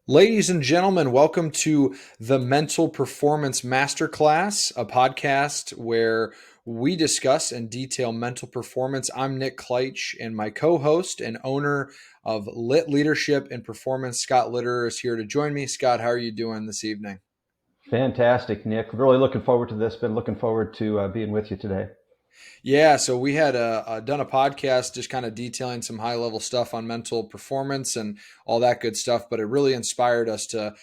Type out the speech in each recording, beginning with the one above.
Ladies and gentlemen, welcome to the Mental Performance Masterclass, a podcast where we discuss and detail mental performance. I'm Nick Kleitch, and my co-host and owner of Lit Leadership and Performance, Scott Litterer, is here to join me. Scott, how are you doing this evening? Fantastic, Nick. Really looking forward to this. Been looking forward to being with you today. Yeah, so we had done a podcast just kind of detailing some high level stuff on mental performance and all that good stuff, but it really inspired us to,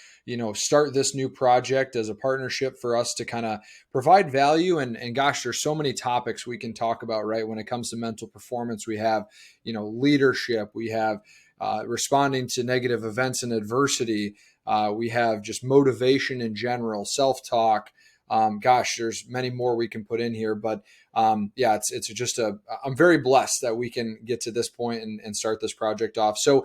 start this new project as a partnership for us to kind of provide value. And gosh, there's so many topics we can talk about, right? When it comes to mental performance, we have, leadership, we have responding to negative events and adversity, we have just motivation in general, self talk. Gosh, there's many more we can put in here, but yeah, it's just I'm very blessed that we can get to this point and start this project off. So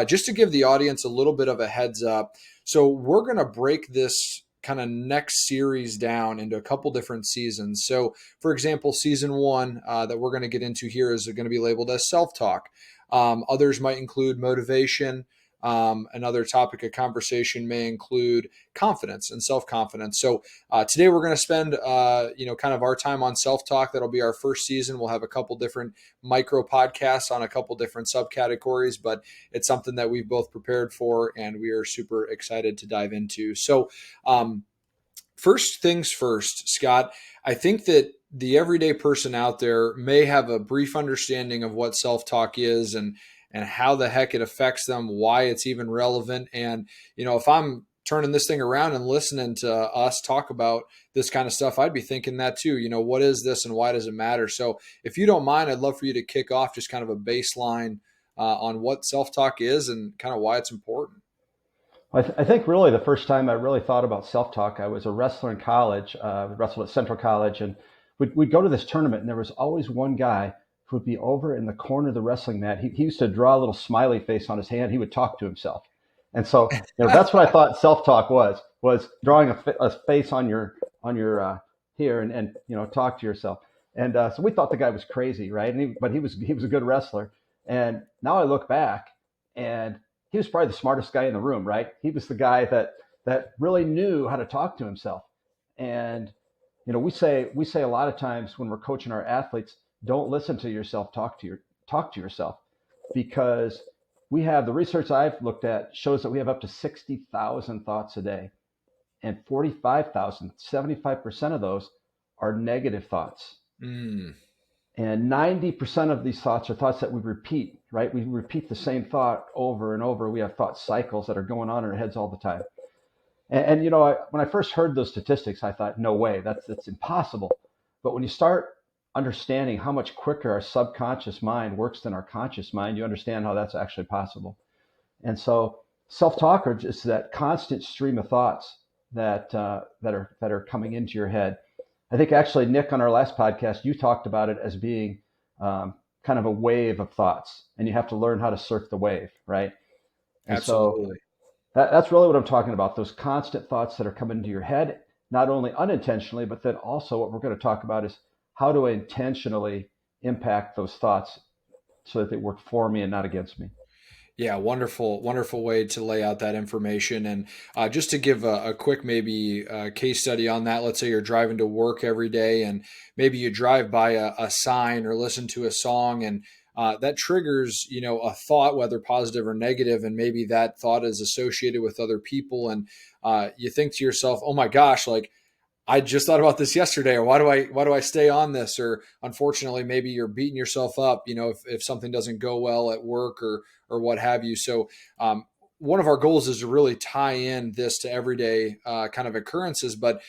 just to give the audience a little bit of a heads up, so we're going to break this kind of next series down into a couple different seasons. So for example, season one that we're going to get into here is going to be labeled as self-talk. Others might include motivation. Another topic of conversation may include confidence and self-confidence. So today we're going to spend, kind of our time on self-talk. That'll be our first season. We'll have a couple different micro podcasts on a couple different subcategories, but it's something that we've both prepared for and we are super excited to dive into. So first things first, Scott, I think that the everyday person out there may have a brief understanding of what self-talk is and how the heck it affects them, why it's even relevant. And, if I'm turning this thing around and listening to us talk about this kind of stuff, I'd be thinking that too. What is this and why does it matter? So if you don't mind, I'd love for you to kick off just kind of a baseline on what self-talk is and kind of why it's important. I think really the first time I really thought about self-talk, I was a wrestler in college, wrestled at Central College, and we'd go to this tournament, and there was always one guy who would be over in the corner of the wrestling mat. He used to draw a little smiley face on his hand. He would talk to himself. And so, that's what I thought self-talk was drawing a face on your here and talk to yourself. And so we thought the guy was crazy, right? But he was a good wrestler. And now I look back, and he was probably the smartest guy in the room, right? He was the guy that really knew how to talk to himself. And we say a lot of times when we're coaching our athletes, don't listen to yourself, talk to yourself, because we have the research I've looked at shows that we have up to 60,000 thoughts a day, and 45,000, 75% of those are negative thoughts. Mm. And 90% of these thoughts are thoughts that we repeat, right? We repeat the same thought over and over. We have thought cycles that are going on in our heads all the time. And when I first heard those statistics, I thought, no way, that's impossible. But when you start understanding how much quicker our subconscious mind works than our conscious mind, you understand how that's actually possible. And so self-talk are just that constant stream of thoughts that are coming into your head. I think actually, Nick, on our last podcast, you talked about it as being kind of a wave of thoughts, and you have to learn how to surf the wave, right? And so Absolutely. that's really what I'm talking about, those constant thoughts that are coming into your head, not only unintentionally, but then also what we're going to talk about is how do I intentionally impact those thoughts so that they work for me and not against me. Yeah, wonderful, wonderful way to lay out that information. And just to give a quick maybe case study on that, let's say you're driving to work every day and maybe you drive by a sign or listen to a song and that triggers, a thought, whether positive or negative, and maybe that thought is associated with other people. And you think to yourself, oh my gosh, like I just thought about this yesterday, or why do I stay on this? Or unfortunately, maybe you're beating yourself up, if something doesn't go well at work or what have you. So one of our goals is to really tie in this to everyday kind of occurrences, but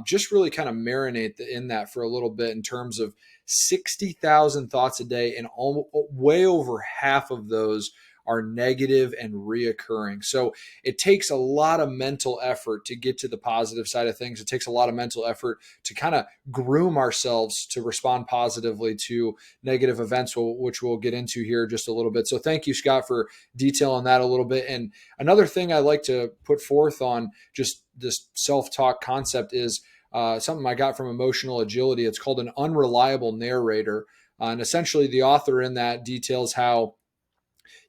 just really kind of marinate in that for a little bit in terms of 60,000 thoughts a day, and way over half of those are negative and reoccurring. So it takes a lot of mental effort to get to the positive side of things. It takes a lot of mental effort to kind of groom ourselves to respond positively to negative events, which we'll get into here just a little bit. So thank you, Scott, for detailing that a little bit. And another thing I like to put forth on just this self-talk concept is something I got from Emotional Agility. It's called an unreliable narrator. And essentially the author in that details how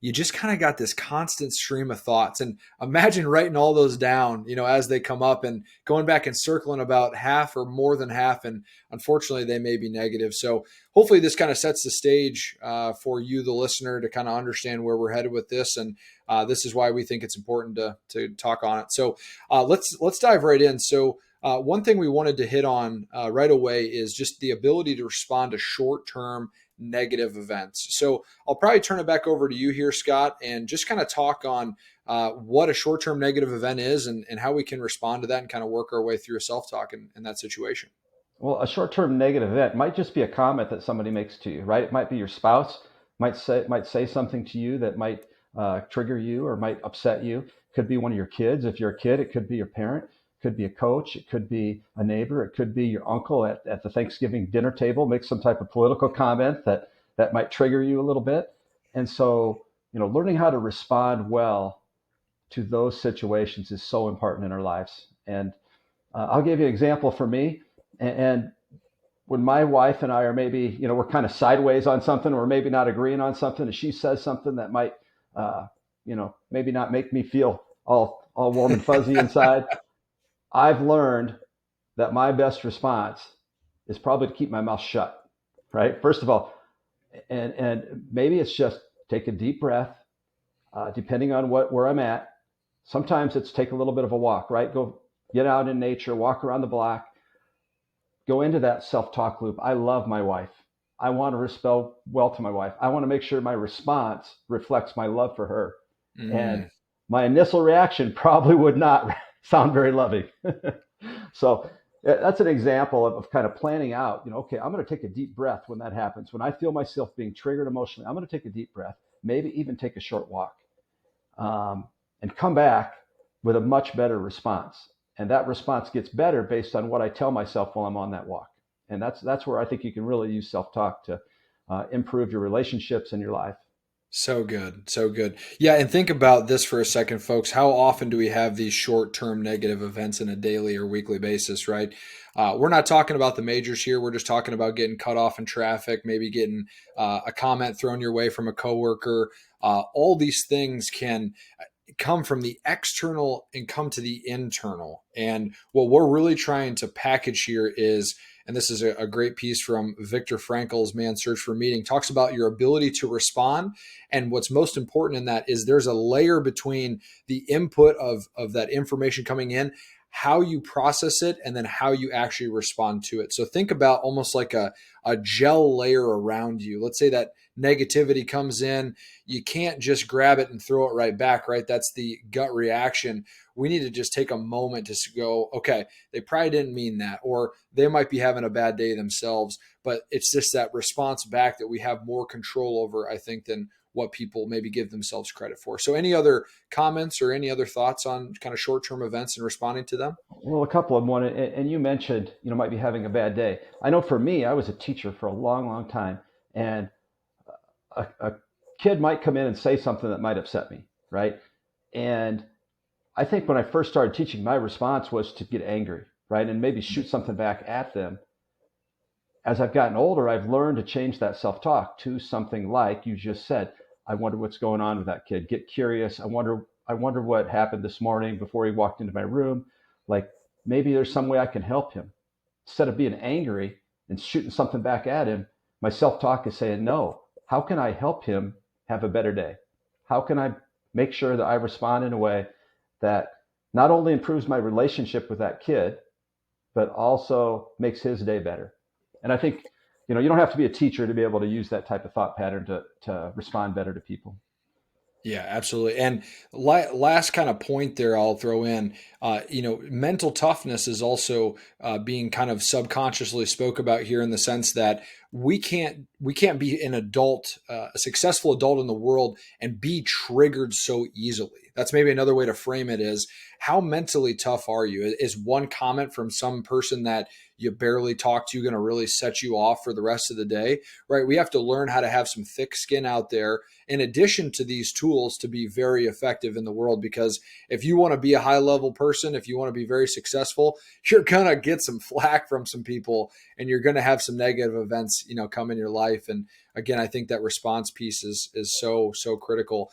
you just kind of got this constant stream of thoughts. And imagine writing all those down, as they come up and going back and circling about half or more than half. And unfortunately, they may be negative. So hopefully this kind of sets the stage for you, the listener, to kind of understand where we're headed with this. And this is why we think it's important to talk on it. So let's dive right in. So one thing we wanted to hit on right away is just the ability to respond to short-term negative events. So I'll probably turn it back over to you here, Scott, and just kind of talk on what a short-term negative event is and how we can respond to that and kind of work our way through a self-talk in that situation. Well, a short-term negative event might just be a comment that somebody makes to you, right? It might be your spouse might say something to you that might trigger you or might upset you. Could be one of your kids. If you're a kid, it could be your parent. It could be a coach. It could be a neighbor. It could be your uncle at the Thanksgiving dinner table makes some type of political comment that might trigger you a little bit. And so, learning how to respond well to those situations is so important in our lives. And I'll give you an example for me. And when my wife and I are maybe, we're kind of sideways on something, or maybe not agreeing on something, and she says something that might, maybe not make me feel all warm and fuzzy inside, I've learned that my best response is probably to keep my mouth shut, right? First of all, and maybe it's just take a deep breath, depending on where I'm at. Sometimes it's take a little bit of a walk, right? Go get out in nature, walk around the block, go into that self-talk loop. I love my wife. I want to respond well to my wife. I want to make sure my response reflects my love for her. And Mm. my initial reaction probably would not sound very loving. So that's an example of kind of planning out, okay, I'm going to take a deep breath when that happens. When I feel myself being triggered emotionally, I'm going to take a deep breath, maybe even take a short walk, and come back with a much better response. And that response gets better based on what I tell myself while I'm on that walk. And that's where I think you can really use self-talk to improve your relationships and your life. So good. So good. Yeah. And think about this for a second, folks. How often do we have these short term negative events in a daily or weekly basis, right? We're not talking about the majors here. We're just talking about getting cut off in traffic, maybe getting a comment thrown your way from a coworker. All these things can come from the external and come to the internal. And what we're really trying to package here is, and this is a great piece from Viktor Frankl's Man's Search for Meaning, talks about your ability to respond. And what's most important in that is there's a layer between the input of that information coming in, how you process it, and then how you actually respond to it. So think about almost like a gel layer around you. Let's say that negativity comes in, you can't just grab it and throw it right back, right? That's the gut reaction. We need to just take a moment to go, okay, they probably didn't mean that, or they might be having a bad day themselves, but it's just that response back that we have more control over, I think, than what people maybe give themselves credit for. So any other comments or any other thoughts on kind of short-term events and responding to them? Well, a couple of them. One, and you mentioned, might be having a bad day. I know for me, I was a teacher for a long, long time, and a kid might come in and say something that might upset me, right? And I think when I first started teaching, my response was to get angry, right? And maybe shoot something back at them. As I've gotten older, I've learned to change that self-talk to something like you just said. I wonder what's going on with that kid. Get curious. I wonder what happened this morning before he walked into my room. Like, maybe there's some way I can help him. Instead of being angry and shooting something back at him, my self-talk is saying, no, how can I help him have a better day? How can I make sure that I respond in a way that not only improves my relationship with that kid, but also makes his day better? And I think, you don't have to be a teacher to be able to use that type of thought pattern to respond better to people. Yeah, absolutely. And last kind of point there, I'll throw in, mental toughness is also being kind of subconsciously spoke about here in the sense that we can't be an adult, a successful adult in the world and be triggered so easily. That's maybe another way to frame it is how mentally tough are you? Is one comment from some person that you barely talk to going to really set you off for the rest of the day, right? We have to learn how to have some thick skin out there in addition to these tools to be very effective in the world. Because if you want to be a high level person, if you want to be very successful, you're going to get some flack from some people and you're going to have some negative events events, come in your life. And again, I think that response piece is so critical.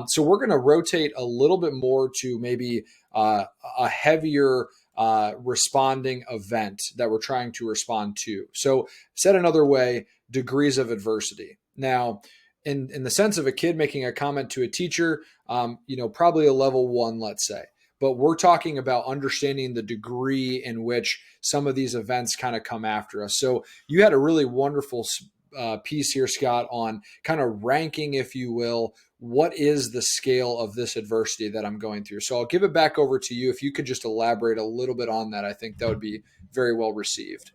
So we're going to rotate a little bit more to maybe a heavier responding event that we're trying to respond to. So said another way, degrees of adversity. Now, in the sense of a kid making a comment to a teacher, probably a level 1, let's say. But we're talking about understanding the degree in which some of these events kind of come after us. So you had a really wonderful piece here, Scott, on kind of ranking, if you will, what is the scale of this adversity that I'm going through. So I'll give it back over to you. If you could just elaborate a little bit on that, I think that would be very well received.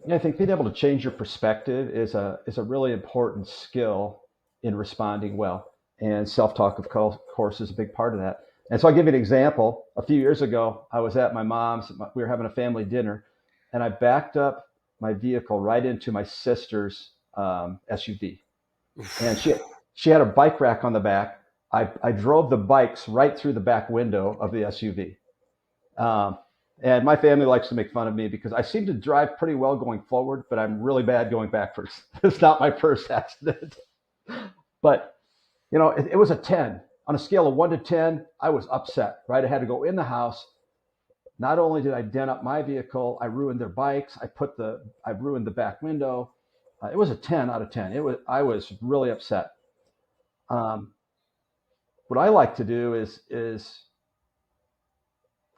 Yeah, I think being able to change your perspective is a really important skill in responding well. And self-talk, of course, is a big part of that. And so I'll give you an example. A few years ago, I was at my mom's. We were having a family dinner, and I backed up my vehicle right into my sister's SUV. And she had a bike rack on the back. I drove the bikes right through the back window of the SUV. Um, and my family likes to make fun of me because I seem to drive pretty well going forward, but I'm really bad going backwards. It's not my first accident. But, it was a 10. On a scale of 1 to 10, I was upset, right? I had to go in the house. Not only did I dent up my vehicle, I ruined their bikes. I ruined the back window. It was a 10 out of 10. I was really upset. Um, what I like to do is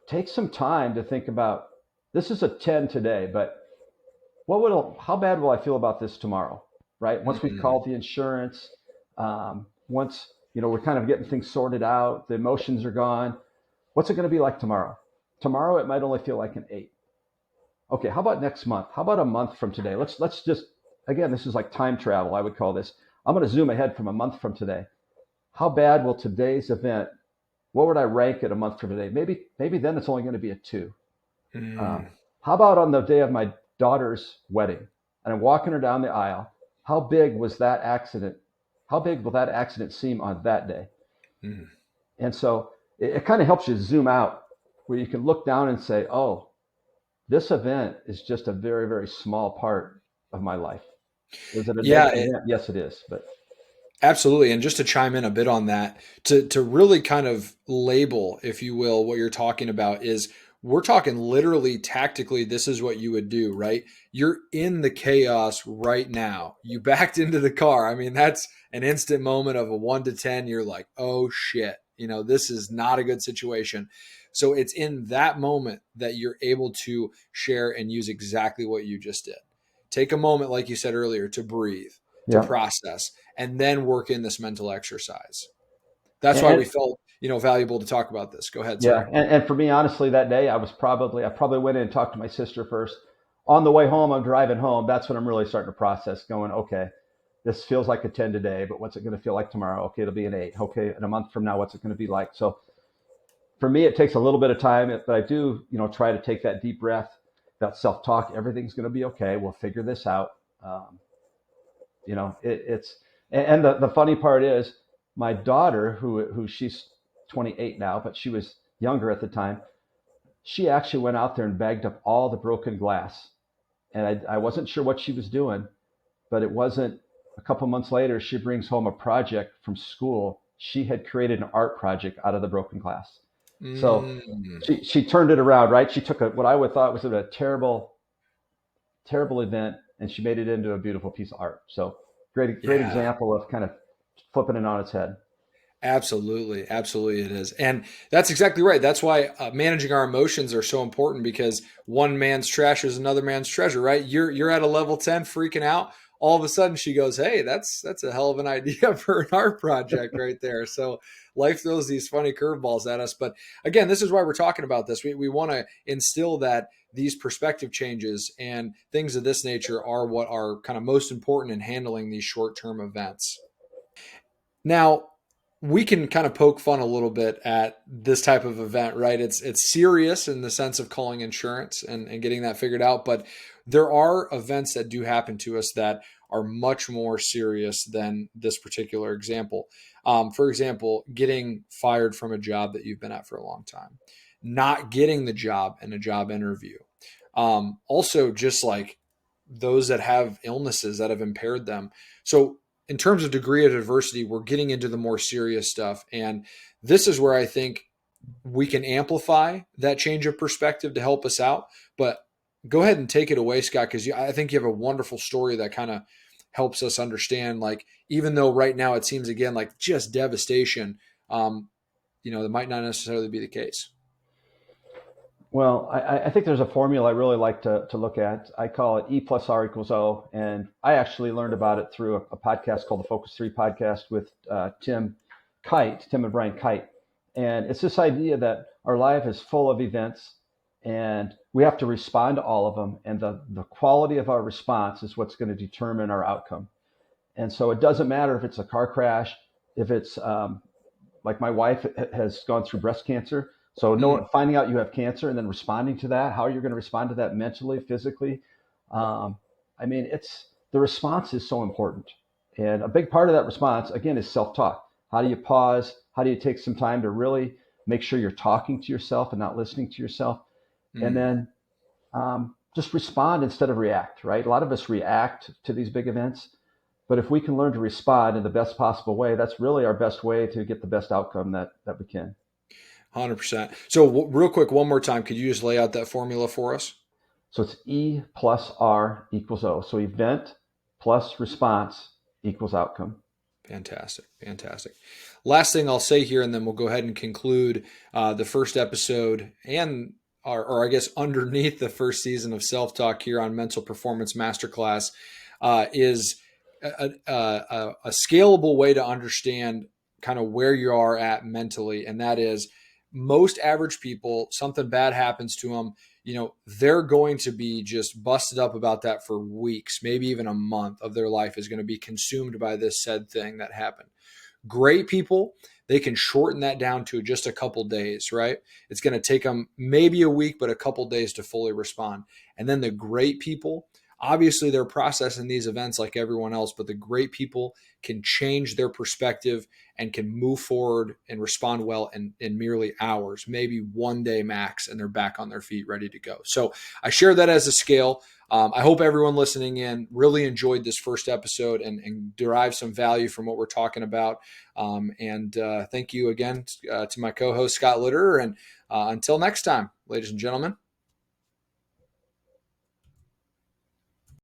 take some time to think about, this is a 10 today, but how bad will I feel about this tomorrow? Right. Once we've Mm, called the insurance, once, we're kind of getting things sorted out, the emotions are gone. What's it going to be like tomorrow? Tomorrow, it might only feel like an 8. Okay. How about next month? How about a month from today? Let's just, again, this is like time travel. I would call this. I'm going to zoom ahead from a month from today. How bad will today's event, what would I rank it a month from today? Maybe then it's only going to be a 2. mm, Um, how about on the day of my daughter's wedding and I'm walking her down the aisle? How big was that accident? How big will that accident seem on that day? mm. And so it kind of helps you zoom out where you can look down and say, oh, this event is just a very, very small part of my life. Is it a Yeah, negative event? Yes, it is. But absolutely. And just to chime in a bit on that, to really kind of label, if you will, what you're talking about is we're talking literally tactically, this is what you would do, right? You're in the chaos right now. You backed into the car. I mean, that's an instant moment of a 1 to 10. You're like, oh shit, this is not a good situation. So it's in that moment that you're able to share and use exactly what you just did. Take a moment, like you said earlier, to breathe, to yeah. process, and then work in this mental exercise. That's why we And, felt, valuable to talk about this. Go ahead. yeah, Sorry. and for me, honestly, that day I probably went in and talked to my sister first. On the way home, I'm driving home. That's when I'm really starting to process, going, okay, this feels like a 10 today, but what's it going to feel like tomorrow? Okay, it'll be an 8. Okay, in a month from now, what's it going to be like? So for me, it takes a little bit of time, but I do, try to take that deep breath, that self-talk. Everything's going to be okay. We'll figure this out. Um, it's and the funny part is my daughter, who she's 28 now, but she was younger at the time. She actually went out there and bagged up all the broken glass, and I wasn't sure what she was doing, but it wasn't. A couple months later, she brings home a project from school. She had created an art project out of the broken glass. So Mm, she turned it around, right? She took what I would thought was a terrible event, and she made it into a beautiful piece of art. So great yeah. example of kind of flipping it on its head. Absolutely, absolutely, it is, and that's exactly right. That's why managing our emotions are so important because one man's trash is another man's treasure, right? You're at a level 10, freaking out. All of a sudden, she goes, "Hey, that's a hell of an idea for an art project right there." So life throws these funny curveballs at us, but again, this is why we're talking about this. We want to instill that these perspective changes and things of this nature are what are kind of most important in handling these short term events. Now, we can kind of poke fun a little bit at this type of event, right? It's serious in the sense of calling insurance and getting that figured out, but there are events that do happen to us that are much more serious than this particular example. For example, getting fired from a job that you've been at for a long time, not getting the job in a job interview. Also, just like those that have illnesses that have impaired them. So in terms of degree of adversity, we're getting into the more serious stuff. And this is where I think we can amplify that change of perspective to help us out. But go ahead and take it away, Scott, because I think you have a wonderful story that kind of helps us understand, like, even though right now it seems again like just devastation, that might not necessarily be the case. Well, I think there's a formula I really like to look at. I call it E plus R equals O. And I actually learned about it through a podcast called the Focus 3 podcast with Tim and Brian Kite. And it's this idea that our life is full of events and we have to respond to all of them. And the quality of our response is what's going to determine our outcome. And so it doesn't matter if it's a car crash, if it's like my wife has gone through breast cancer. So finding out you have cancer and then responding to that, how you're going to respond to that mentally, physically. It's the response is so important. And a big part of that response, again, is self-talk. How do you pause? How do you take some time to really make sure you're talking to yourself and not listening to yourself? And then just respond instead of react, right? A lot of us react to these big events. But if we can learn to respond in the best possible way, that's really our best way to get the best outcome that we can. 100%. So real quick, one more time, could you just lay out that formula for us? So it's E plus R equals O. So event plus response equals outcome. Fantastic. Fantastic. Last thing I'll say here, and then we'll go ahead and conclude the first episode and or I guess underneath the first season of Self-Talk here on Mental Performance Masterclass is a scalable way to understand kind of where you are at mentally. And that is, most average people, something bad happens to them, they're going to be just busted up about that for weeks, maybe even a month of their life is going to be consumed by this said thing that happened. Great people, they can shorten that down to just a couple days, right? It's going to take them maybe a week, but a couple days to fully respond. And then the great people, obviously they're processing these events like everyone else, but the great people can change their perspective and can move forward and respond well in merely hours, maybe one day max, and they're back on their feet ready to go. So I share that as a scale. I hope everyone listening in really enjoyed this first episode and derived some value from what we're talking about. Thank you again to my co-host, Scott Litterer. And until next time, ladies and gentlemen,